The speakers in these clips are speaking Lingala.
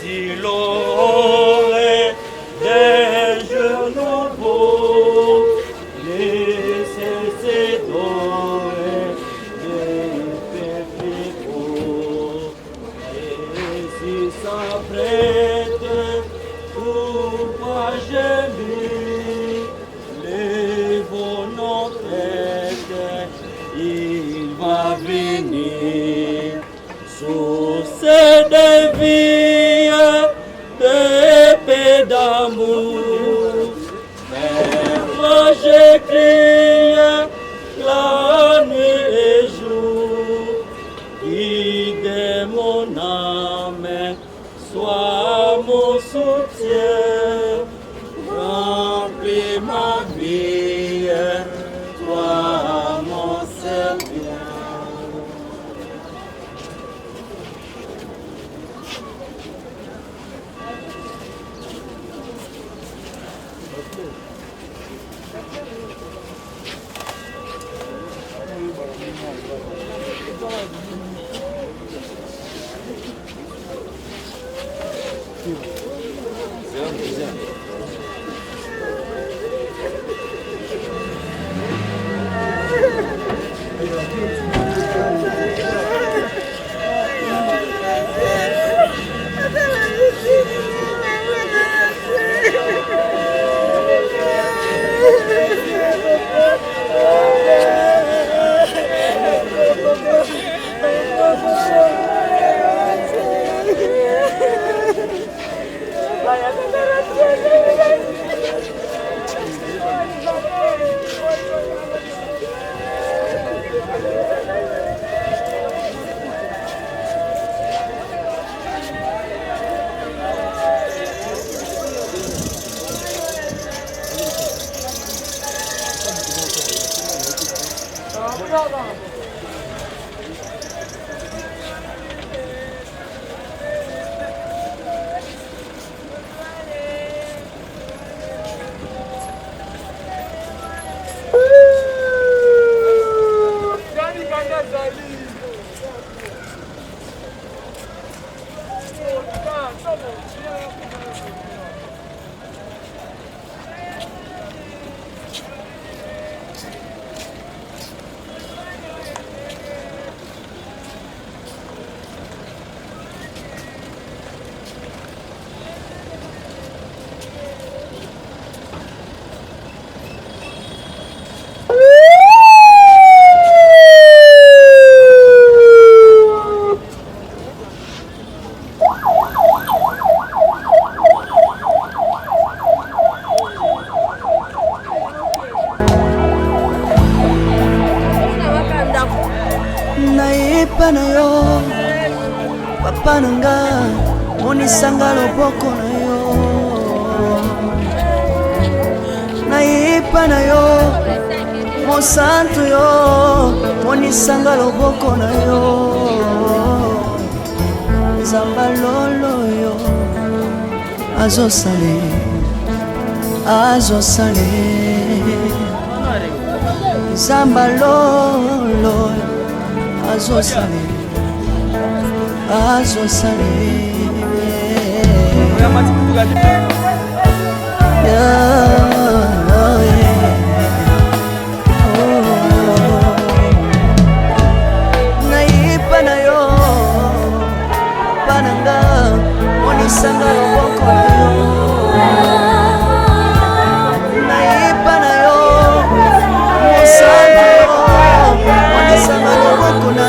il aurait des jours nouveaux, laissez ses dorés, les pépites beaux, et si s'apprête, tout va gémir, les volontés, il va venir. Source de vie, de paix d'amour, mais moi je crie la nuit et jour, guide mon âme, sois mon soutien, remplis ma vie, toi mon serviteur. na yo papa nanga monisanga loboko na yo naipa na yo mosantu yo monisanga loboko na yo zamba lolo yo azosale zamba lolo azosale naipa na yo pananga monisanga loboko na yo naipa na yo mosanga yo monisanga loboko na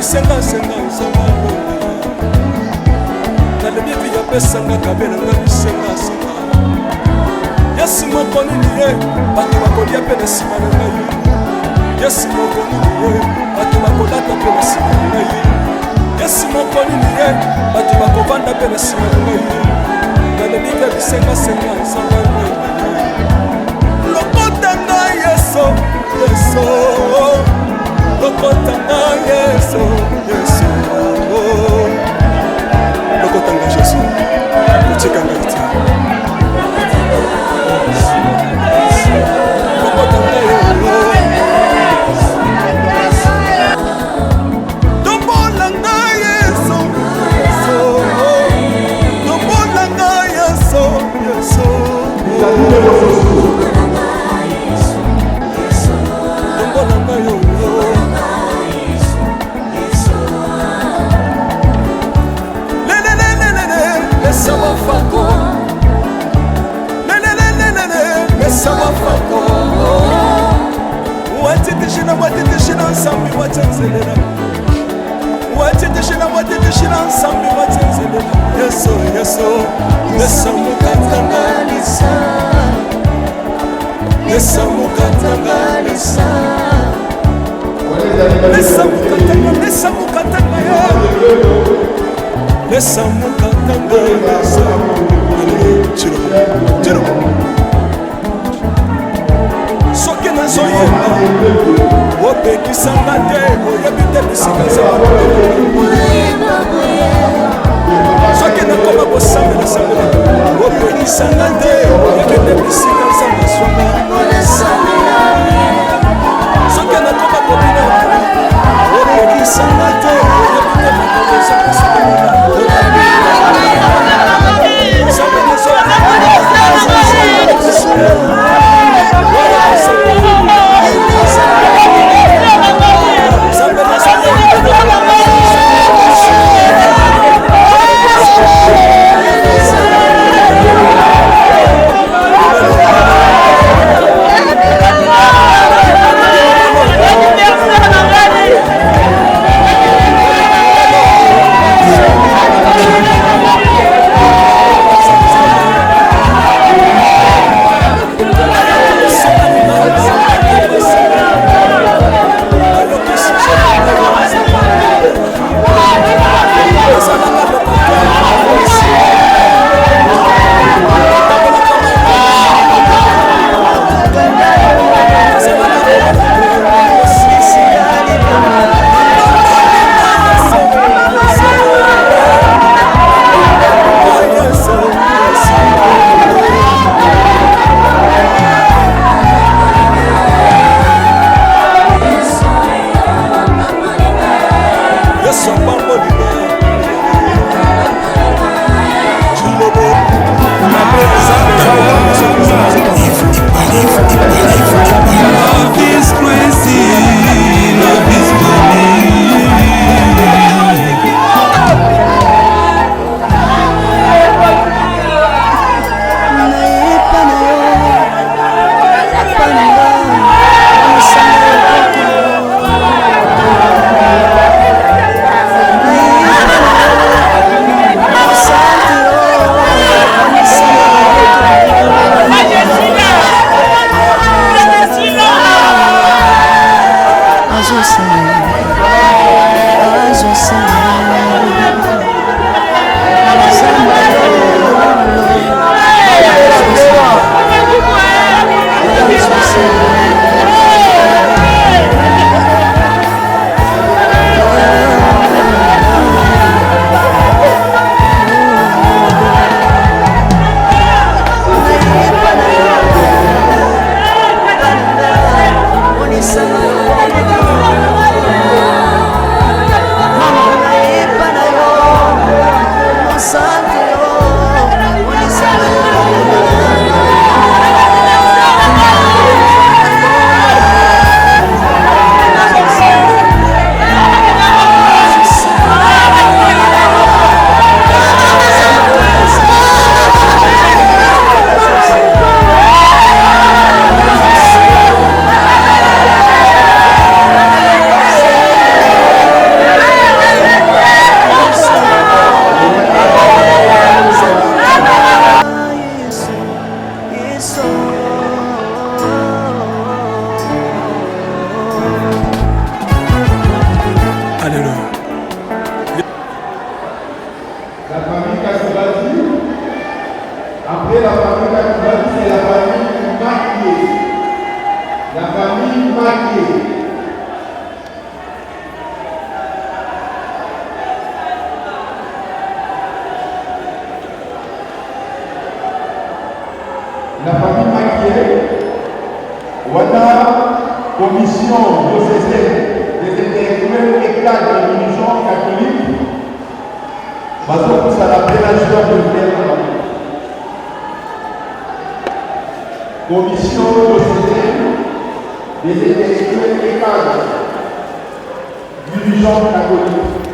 bisenga senga nzamba nalobi epi yapesanga kabelanga bisenga senga Yesu moko nini ye bato bakolia mpe na nsima na ngai Yesu moko nini ye bato bakolata mpe na nsima na ngai Yesu moko nini ye bato bakovanda mpe na nsima na ngai nalobi mpe bisenga senga nzamba lokota ngai Yesu Yesu lokota ngai Yesu Yesu lokota ngai Yesu kotika ngai te lokota ngai tombola ngai Yesu tombola ngai Yesu Yesu tombola ngai watitishina nsambi watsenzelela watitishina nsambi watsenzelela Yesu Yesu nesamukatangalisa nesamukatangalisa nesamukatangalisa Jiro soki nazoyeba opekisanga te oyebi te bisika zao soki nakoma kosambela sambela opekisanga te oyebi te bisika za maswanga soki nakoma kobina opekisanga te oyebi te makolo za maswanga Commission diocésaine des intellectuels et cadres de religion catholique, parce que ça l'appellation de l'Église. Commission diocésaine des intellectuels et cadres de religion catholique.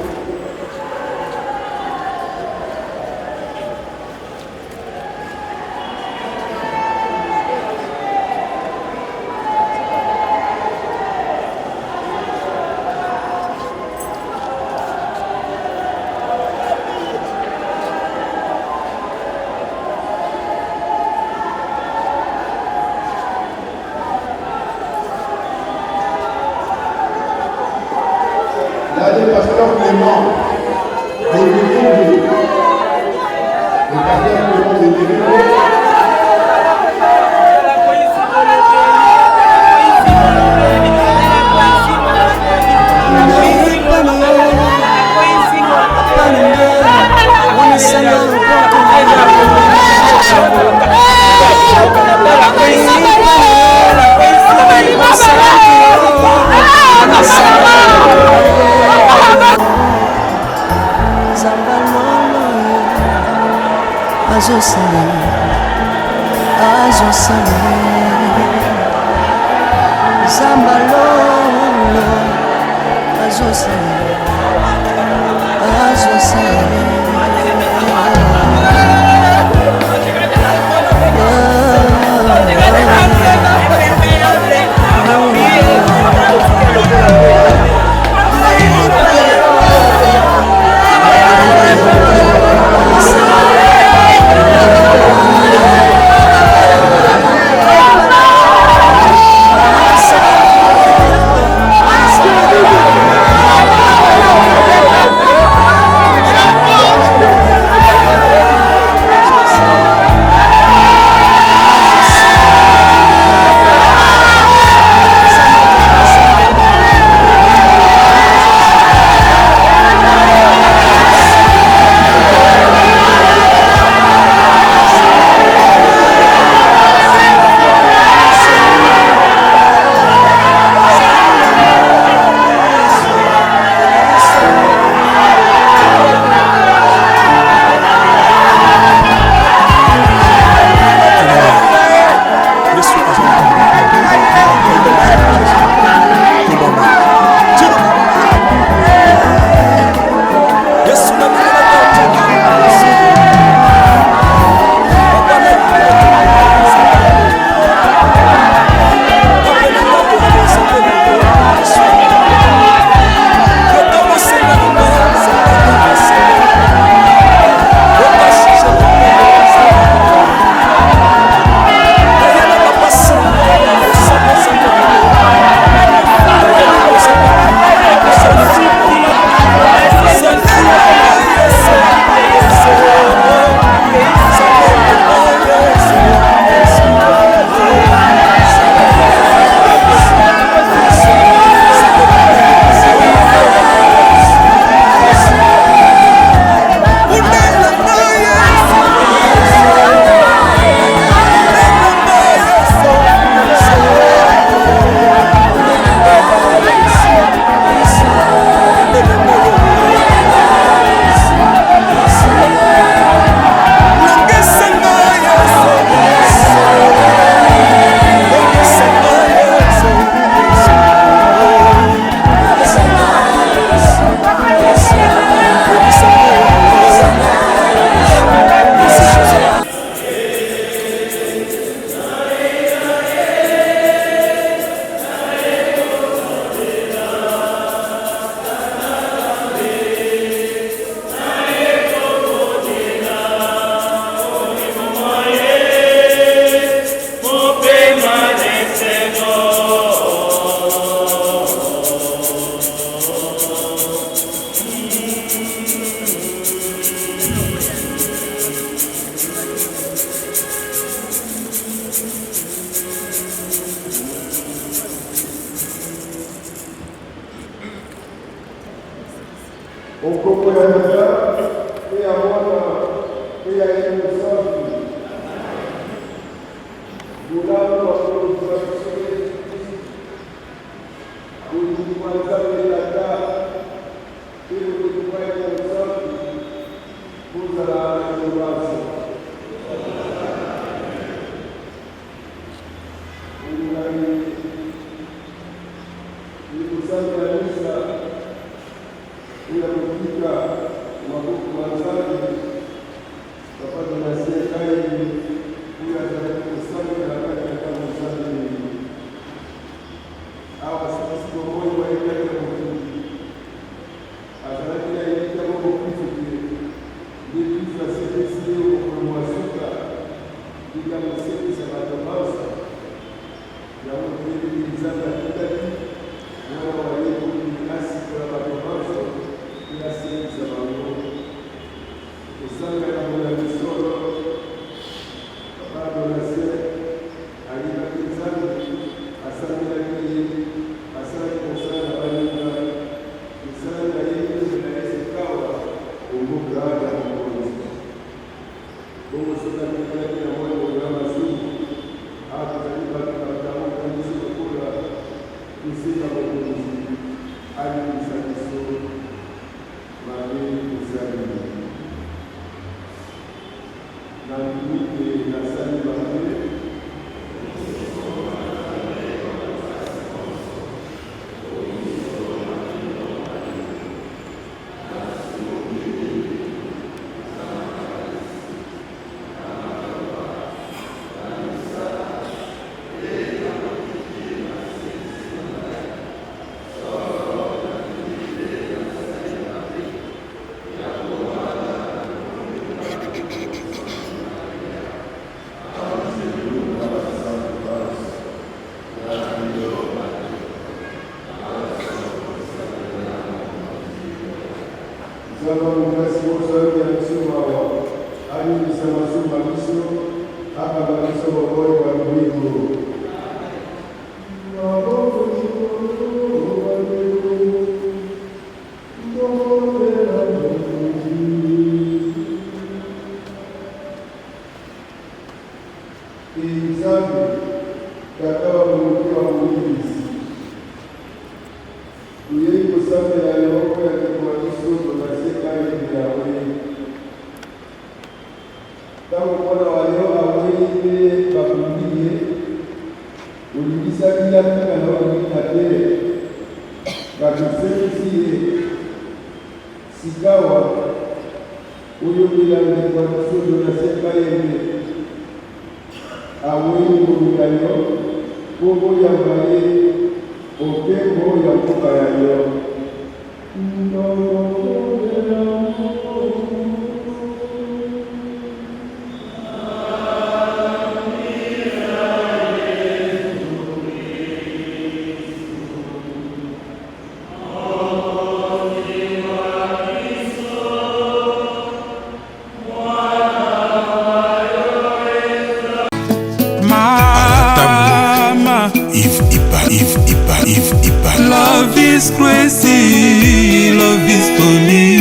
Love is crazy, love is funny.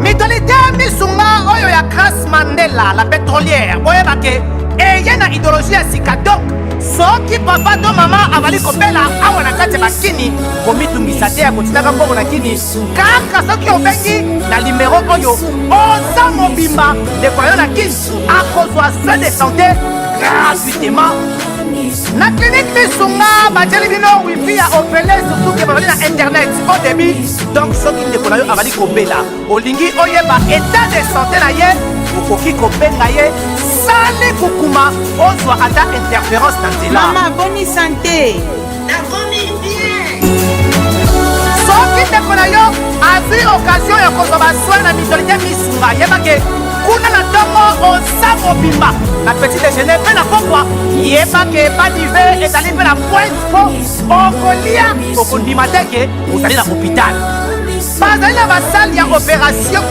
Mitolite misunga oyo ya Grace Mandela, la pétrolière. Boye bake, eye na idéologie ya sika. Donc, soki papa to mama avali kopela awa na kati bakini, komitungisa te ya kotinaka mbongo na kini. Kaka soki obengi na numéro oyo, oza mobimba ndeko yo na kini, akozwa soin de santé gratuitement. Na clinique misunga bajeli bino wifi ya opele surtout ke babali na internet au début. Donc soki ndeko na yo avali kopela olingi oyeba état de santé na ye, okoki kobenga ye sali kukuma ozwa ata interférence na nzela. Mama boni santé. Nakomi bien. Soki ndeko na yo azwi occasion ya kozwa basoi na mitolite misunga yebake kuna na ntongo oza mobimba na petit déjeuner mpe na pokwa yebake badive ezali mpe na pointe po okolia okondima teke ozali na hôpital. Bazali na basale ya opération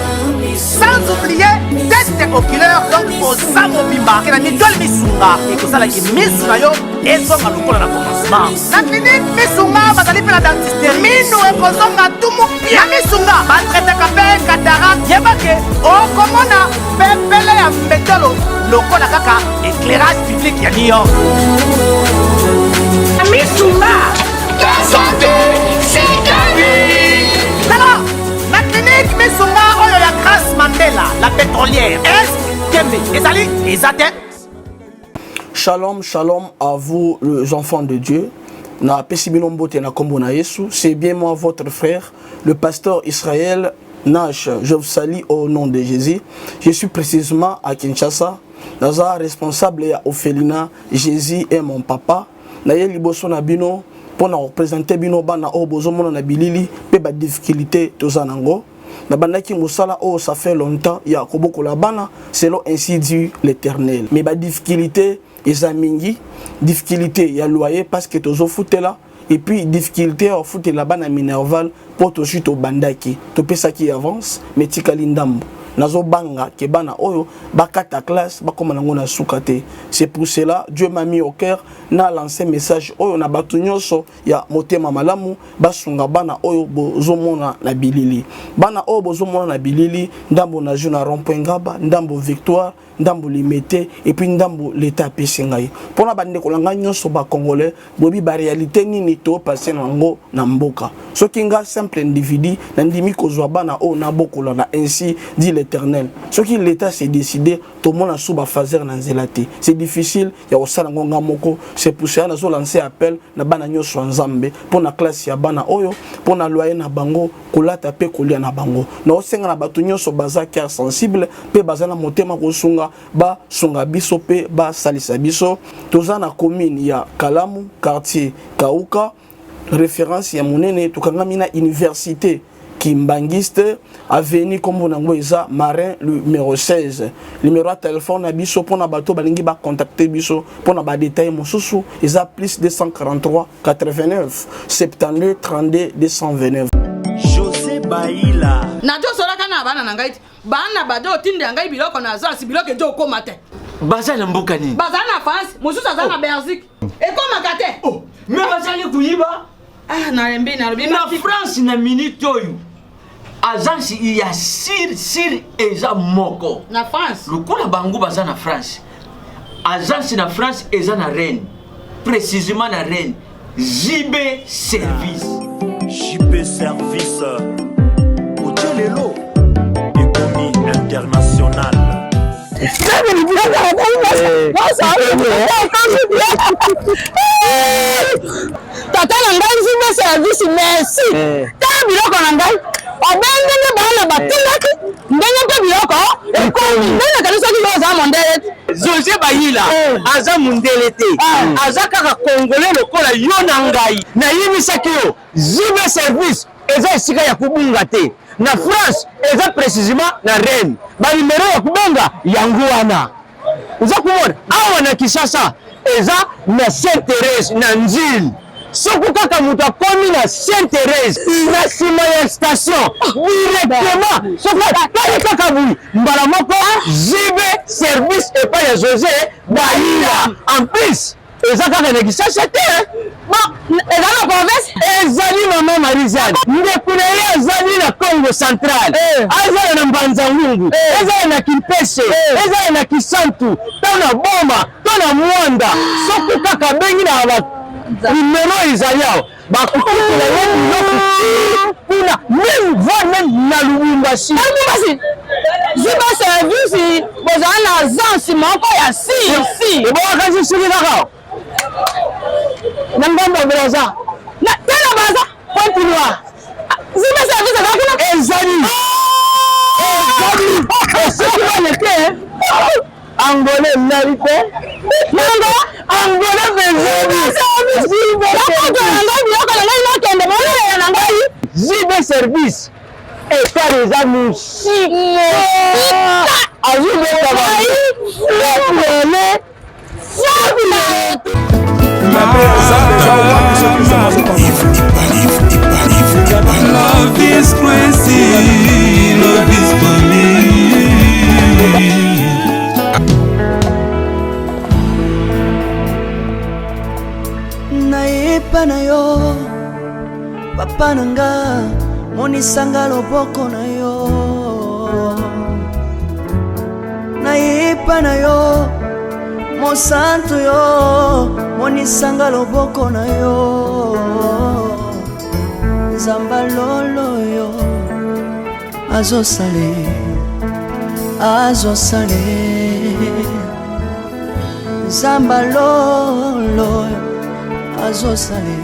sans oublier test oculaire. Donc oza mobimba ke na mitole misunga ekosalaki misu na yo ezonga lokola na commencement. Na clinique misunga bazali mpe na dentiste minu ekozonga tumu pia na misunga batretaka mpe cataracte yebake okomona pepele ya mbetolo lokola kaka éclairage public ya New York. Missoula. Ta santé, c'est ta vie. Alors, la clinique Missoula, oyo ya Grâce Mandela, la pétrolière. Est-ce que ezali ezate? Shalom, shalom à vous les enfants de Dieu. C'est bien moi votre frère, le pasteur Israël Nash. Je vous salue au nom de Jésus. Je suis précisément à Kinshasa. Naza responsable à Ophelina. Jésus est mon papa. Naye liboso na bino pour na représenter bino bana o bozomo na bilili pe ba difficulté tozanango. Na bandaki musala o ça fait longtemps ya koboko la bana selon ainsi dit l'Éternel. Mais ba difficulté ezamingi difficulté ya loyer parce que tozo foutela et puis difficulté au foot la bana minerval pour to chute au bandaki to pesa qui avance mais tikali ndambo nazo banga ke bana oyo bakata classe bakoma nango na sukate. C'est pour cela Dieu m'a mis au cœur na lancé message oyo na batu nyonso ya motema malamu basunga bana oyo bozomona na bilili bana oyo bozomona na bilili ndambo na juna rond-point Ngaba ndambo Victoire ndambo limité et puis ndambo l'état pesingai pona bande kolanga nyonso ba congolais bobi ba réalité nini to passer nango na mboka soki nga simple individu na ndimi kozwa bana o na bokola na ainsi dit l'Éternel soki l'état s'est décidé to mona suba fazer na nzelati c'est difficile ya osala ngonga moko. C'est pour ça na zo lancer appel na bana nyonso nzambe pona classe ya bana oyo pona loyer na bango kolata pe kolia na bango na osenga na batu nyonso baza cœur sensible pe baza na motema kosunga ba sunga biso pe ba salisa biso toza na commune ya Kalamu quartier Kauka référence ya monene tukangami na université Kimbangiste avenue comme nango eza Marin numéro 16 numéro de téléphone na biso pona bato balingi ba contacter biso pona ba détail mosusu eza plus 243 89 72 32 229. José Baïla najo solaka na bana na ngai bana bado tinde ngai biloko na zasi biloko ejo komate baza na mboka nini baza na France mosusu aza na Belgique ekomaka te oh mais bazali kuyiba na rembi na France na minute oyo agence ya sir eza moko na France lokola bango baza na France agence na France eza na Rennes précisément na Rennes JB Service Otelelo économie internationale tata na ngai JB Service merci ta biloko na ngai obengenge bana batindaki ndenge mpe biloko ekomi ndenge kalisoki oza mondele José Baïla aza mondele te aza kaka congolais lokola yo na ngai nayimisaki yo JB Service eza esika ya kubunga te na France eza précisément na Rennes balimero ya kubenga yango wana uza kumona awa na Kinshasa eza na Sainte-Thérèse na Nzili soko kaka mutu akomi na Sainte-Thérèse na sima ya station directement soko atali kaka bui mbala moko JB Service epai ya José Baïla en plus eza kaka na Kinshasa te eza na province ezali mama Marizane ndeko na ye ezali na Congo central ezali na Mbanza-Ngungu ezali na Kimpese ezali na Kisantu to na Boma to na Mwanda soko kaka bengi na numéro ezali awa bakokutela ye biloko kuna même na Lubumbashi JB Service bozala na agence moko ya si ebokakasi soki kaka na ngambo ya Braza tena Braza Pointe Noire JB Service ezalaki ezali soki wana te Angolais nali te nango Angolais JB Service etat eza musike azubekaba Love is crazy, love is funny. Naipa na yo papa nanga monisanga loboko na yo naipa na yo mosantu yo moni monisanga loboko na yo nzamba lolo yo azosale nzamba lolo azosale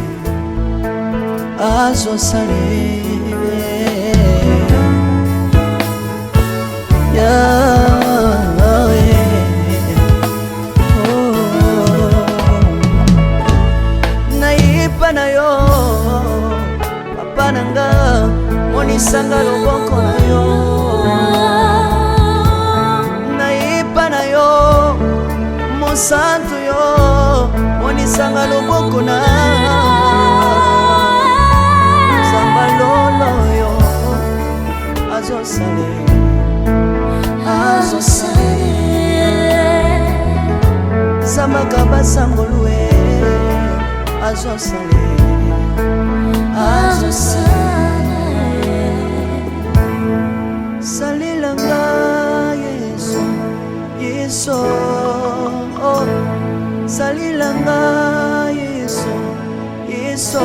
naipa na yo papa nanga monisanga loboko na yo naipa na yo mosantu yo monisanga loboko na nzamba lolo yo azosale Samaka basangolwe azosale salilanga Yesu oh salilanga Yesu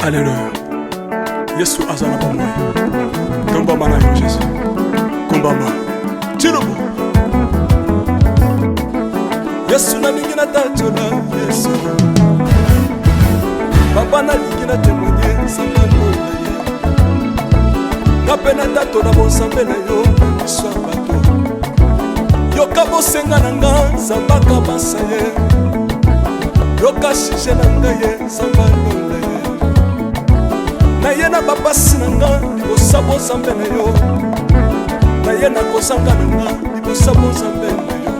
Alléluia. Yesu azala bamwe. Komba mana yo Jésus. Komba ma. Tirubu. Yesu na lingina tachola Yesu. Papa na lingina témoigner sangalo na ye. Kapena tato na bonsambe na yo biso bato. Yoka bosenga na nga sambaka basaye. Yoka shije na nga ye sambalo na ye. Na ye na bapasi na nga libosabo zambe na yo. Na ye na kozanga na nga libosabo zambe na yo.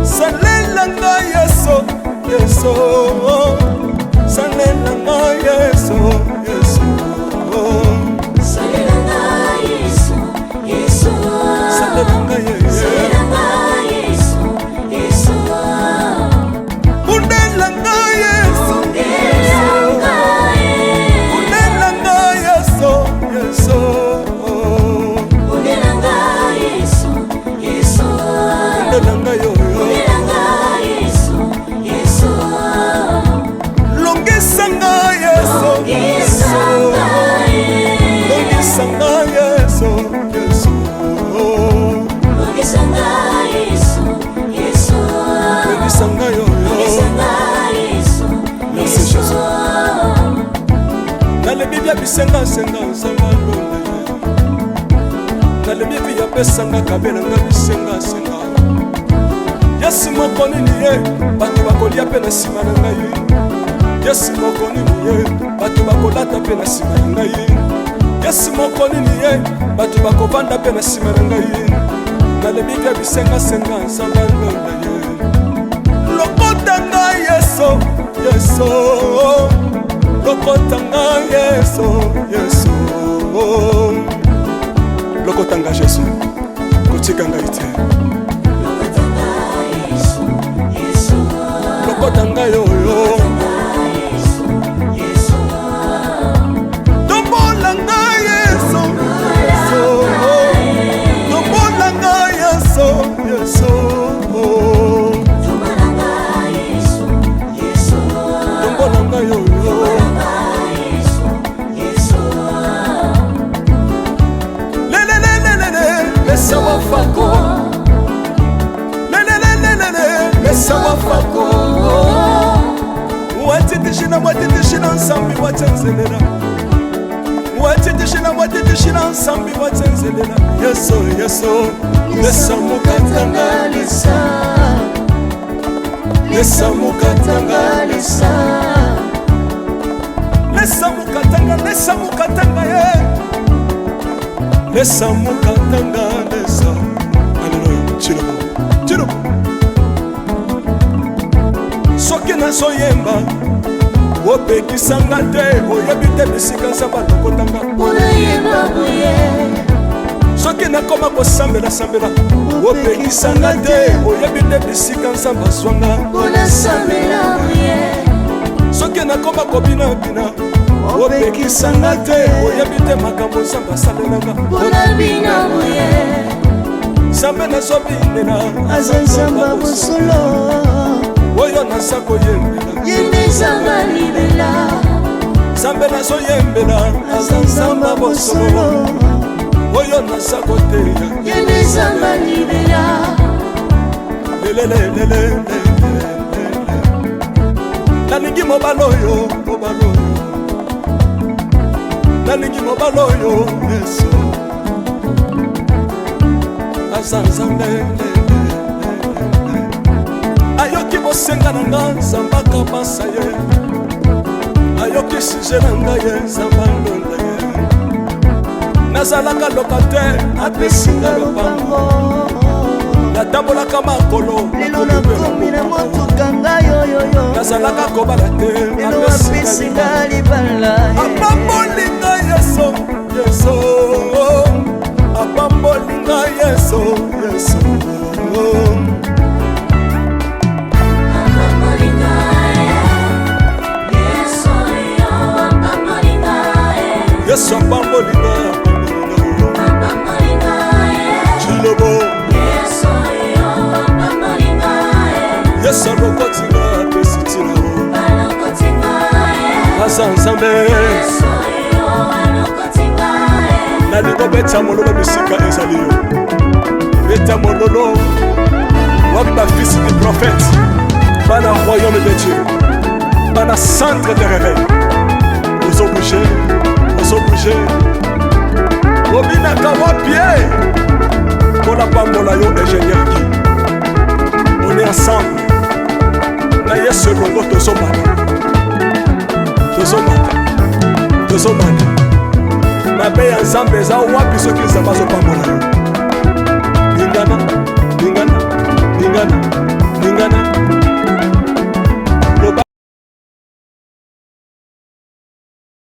Salela nga Yesu, Yesu. Salela nga Yesu, Yesu. Salela nga Yesu, Yesu. Salela nga Yesu, Yesu. Undela nga Yesu, bisenga senga sangalo na le mibi ya pesanga kabela nga bisenga senga Yesu moko nini ye bato bakolia pe na sima na ngai Yesu moko nini ye bato bakolata pe na sima na ngai Yesu moko nini ye bato bakovanda pe na sima na ngai na le mibi ya bisenga senga sangalo na ye lokota ngai Yesu Yesu Lokotanga Yesu, Yesu. Lokotanga Yesu, kotikanga ite. Lokotanga Yesu, Yesu. Lokotanga yo yo. Yesu. Tombolanga Yesu, Yesu. Tombolanga Yesu, Yesu. Tombolanga Yesu, Yesu. Tombolanga yo yo. Sawa fako le sawa fako watitishina nsambi watenzelela watitishina nsambi watenzelela Yesu Yesu lesamukatanga lesamukatanga ye lesamukatanga lesa Alléluia chirubu soki nazoyemba opekisanga te oyebi te bisika nzamba lokotanga soki nakoma kosambela opekisanga te oyebi te bisika nzamba zwanga soki nakoma kobinabina opekisanga te oyebi te makambo nzamba asalelanga nzambe nazobindela aza nzamba bosolo oyo naza koyembela yende nzamba libela nzambe nazoyembela aza nzamba bosolo oyo naza koteya yende nzamba libela lelelelele nalingi mobala oyo nalingi mobala oyo Yesu aza nzambe ayoki bosenga na nga nzambaka basa ye ayoki suje na nga ye nzamba londa ye nazalaka lokatere apesinga lopango natambolaka makolo lelo nakomi na motuka ngai oyoyo nazalaka kobala te lelo apesinga libala apambolinga yeso yeso apambolinga yeso yeso yesu apambolinga chilobo yesu alokotinga apesitina aza nzambe nalingo beta mololo bisika ezali yo beta mololo wapi bafisi du prophète bana royaume de Dieu bana centre de réveil ozobouge obinaka wapie mpona pambola yo ingénieur ki on est ensemble na yesu elongo tozomata mabe ya nzambe eza wapi soki nzambe azopambola yo